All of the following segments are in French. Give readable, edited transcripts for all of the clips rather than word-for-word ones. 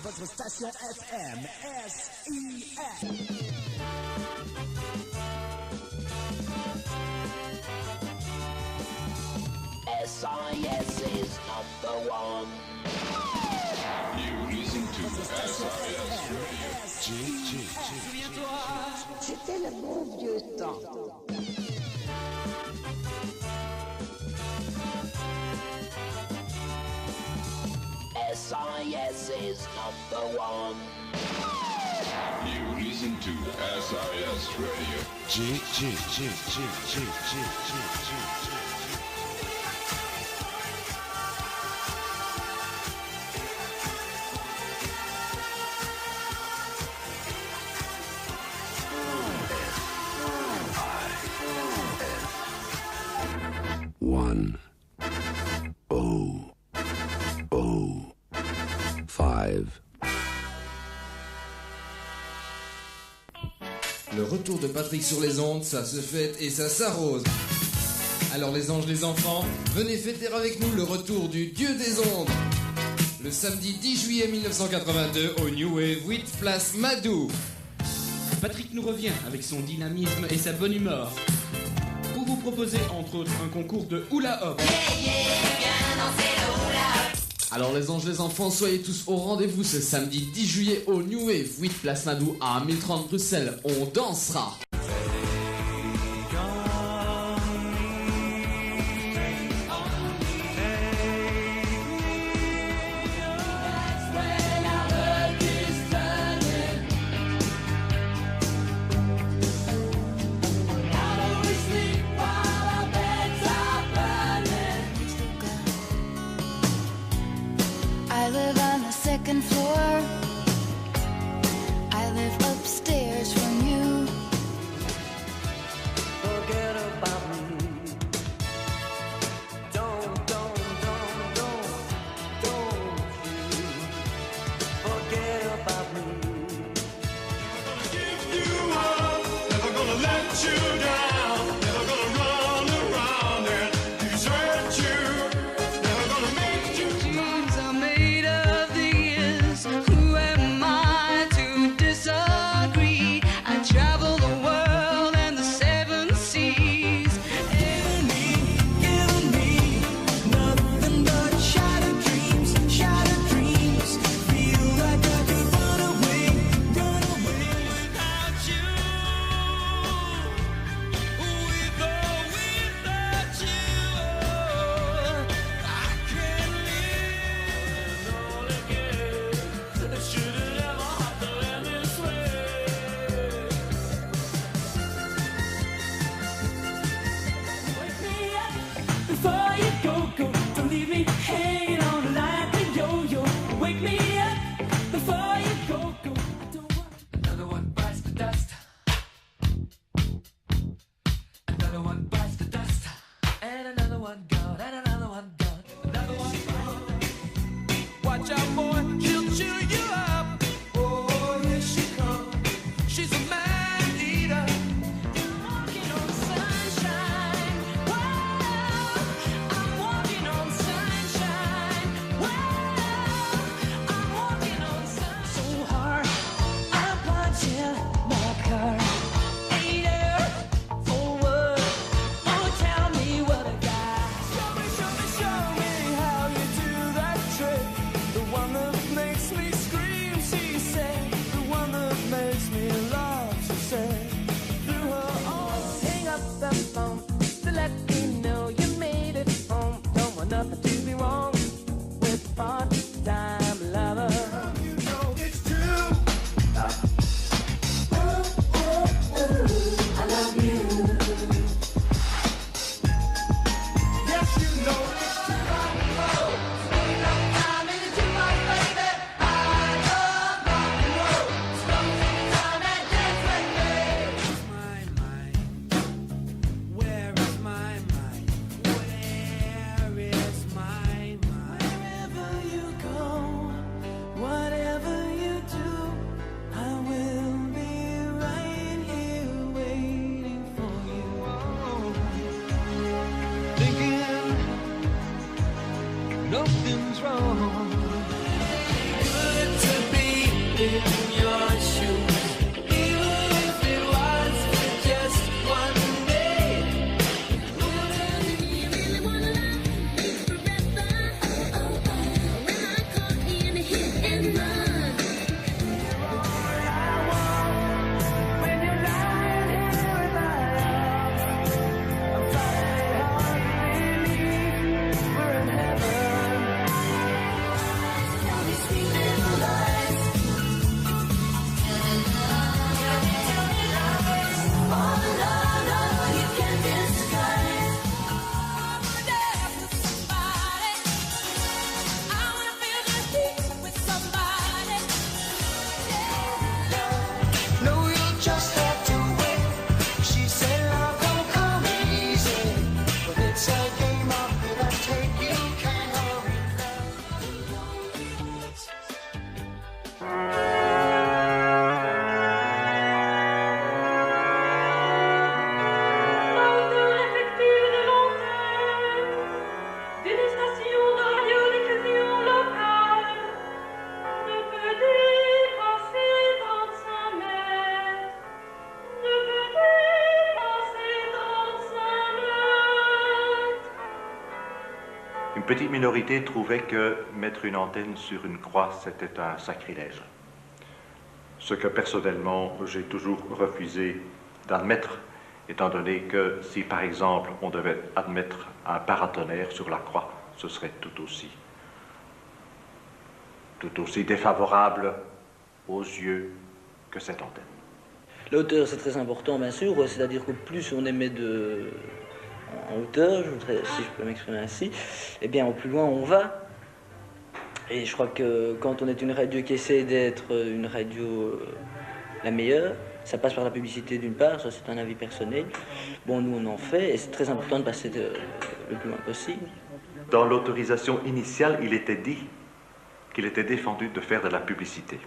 votre station FM SIS. SIS is number one. You listen to SIS Radio. Souviens-toi, C'était le bon vieux temps. SIS is number one. You listen to SIS Radio. One. Five. Le retour de Patrick sur les ondes, ça se fête et ça s'arrose. Alors les anges, les enfants, venez fêter avec nous le retour du dieu des ondes. Le samedi 10 juillet 1982 au New Wave 8 place Madou. Patrick nous revient avec son dynamisme et sa bonne humeur. Pour vous proposer entre autres un concours de hula hop. Alors les anges, les enfants, soyez tous au rendez-vous ce samedi 10 juillet au New Wave 8 place Madou à 1030 Bruxelles. On dansera. I live on the second floor. I live upstairs from you. Forget about me. Don't you forget about me. Give you up, never gonna let you down, never gonna run around and desert you, never gonna make you Dreams are made of these. Who am I to disagree? I travel the world and the seven seas. And giving me nothing but shattered dreams, shattered dreams. Feel like I could run away without you. Without you, I can't live all again. I should've never had to let this way. Wake me up before you go. Don't leave me hanging on like a yo-yo. Wake me up before you go. I don't want another one bites the dust. Another one bites the dust. And another one gone. And another one gone. Another one gone. Watch out, boy, she'll chew you up. Oh, here she comes. She's a man eater. Walking on sunshine. Whoa, I'm walking on sunshine. Whoa, I'm in your shoes, even if it was for just one day. You really wanna love me forever? Oh, oh, oh. When I caught in a hit and run. When you're lying here in my arms, I'm finding it hard to believe we're in heaven. Tell me sweet little lies. Oh, no, no, you can't disguise. No, you'll just have to wait. She said love don't come easy, but it's a game of give and take. You can't hurry L'odeur effective de l'antenne d'une station de radiodiffusion locale ne peut dépasser 35 mètres. Ne peut dépasser 35 mètres. Une petite minorité trouvait que mettre une antenne sur une croix, c'était un sacrilège. Ce que personnellement, j'ai toujours refusé d'admettre, étant donné que si par exemple on devait admettre un paratonnerre sur la croix, ce serait tout aussi défavorable aux yeux que cette antenne. La hauteur, c'est très important, bien sûr, c'est-à-dire que plus on émet en hauteur, si je peux m'exprimer ainsi, eh bien, au plus loin on va. Et je crois que quand on est une radio qui essaie d'être une radio la meilleure, ça passe par la publicité d'une part, ça c'est un avis personnel. Bon, nous on en fait, et c'est très important de passer le plus loin possible. Dans l'autorisation initiale, il était dit qu'il était défendu de faire de la publicité.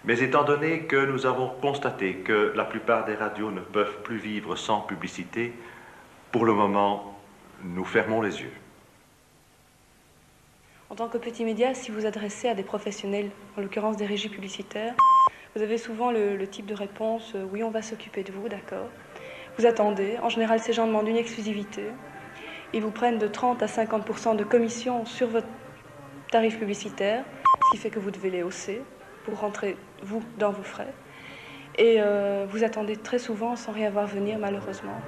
Mais étant donné que nous avons constaté que la plupart des radios ne peuvent plus vivre sans publicité, pour le moment, nous fermons les yeux. En tant que petit média, si vous adressez à des professionnels, en l'occurrence des régies publicitaires, vous avez souvent le type de réponse « oui, on va s'occuper de vous, d'accord ». Vous attendez. En général, ces gens demandent une exclusivité. Ils vous prennent de 30 à 50% de commission sur votre tarif publicitaire, ce qui fait que vous devez les hausser pour rentrer, vous, dans vos frais. Et vous attendez très souvent sans rien voir venir, malheureusement.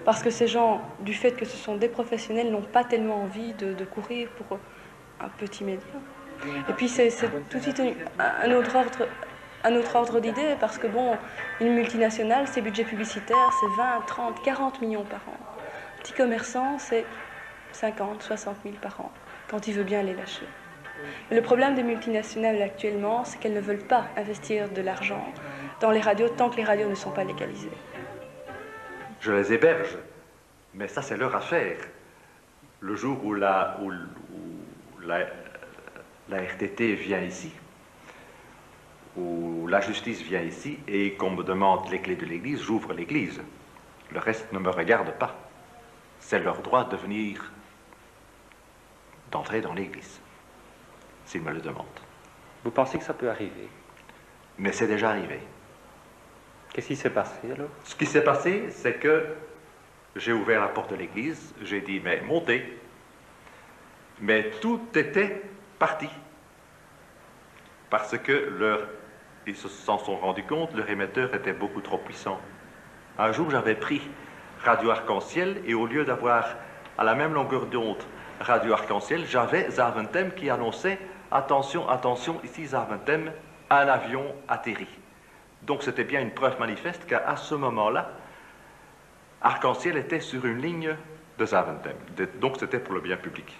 Parce que ces gens, du fait que ce sont des professionnels, n'ont pas tellement envie de courir pour un petit média. Et puis c'est tout de suite un autre ordre d'idée, parce que bon, une multinationale, ses budgets publicitaires, c'est 20, 30, 40 millions par an. Un petit commerçant, c'est 50, 60 000 par an, quand il veut bien les lâcher. Mais le problème des multinationales actuellement, c'est qu'elles ne veulent pas investir de l'argent dans les radios tant que les radios ne sont pas légalisées. Je les héberge, mais ça c'est leur affaire. Le jour où la RTT vient ici, où la justice vient ici et qu'on me demande les clés de l'église, j'ouvre l'église. Le reste ne me regarde pas. C'est leur droit de venir, d'entrer dans l'église, s'ils me le demandent. Vous pensez que ça peut arriver? Mais c'est déjà arrivé. Qu'est-ce qui s'est passé alors? Ce qui s'est passé, c'est que j'ai ouvert la porte de l'église, j'ai dit, mais montez. Mais tout était parti. Parce que ils s'en sont rendus compte, leur émetteur était beaucoup trop puissant. Un jour, j'avais pris Radio Arc-en-Ciel, et au lieu d'avoir à la même longueur d'onde Radio Arc-en-Ciel, j'avais Zaventem qui annonçait, attention, attention, ici Zaventem, un avion atterri. Donc c'était bien une preuve manifeste qu'à ce moment-là, Arc-en-Ciel était sur une ligne de Zaventem. Donc c'était pour le bien public.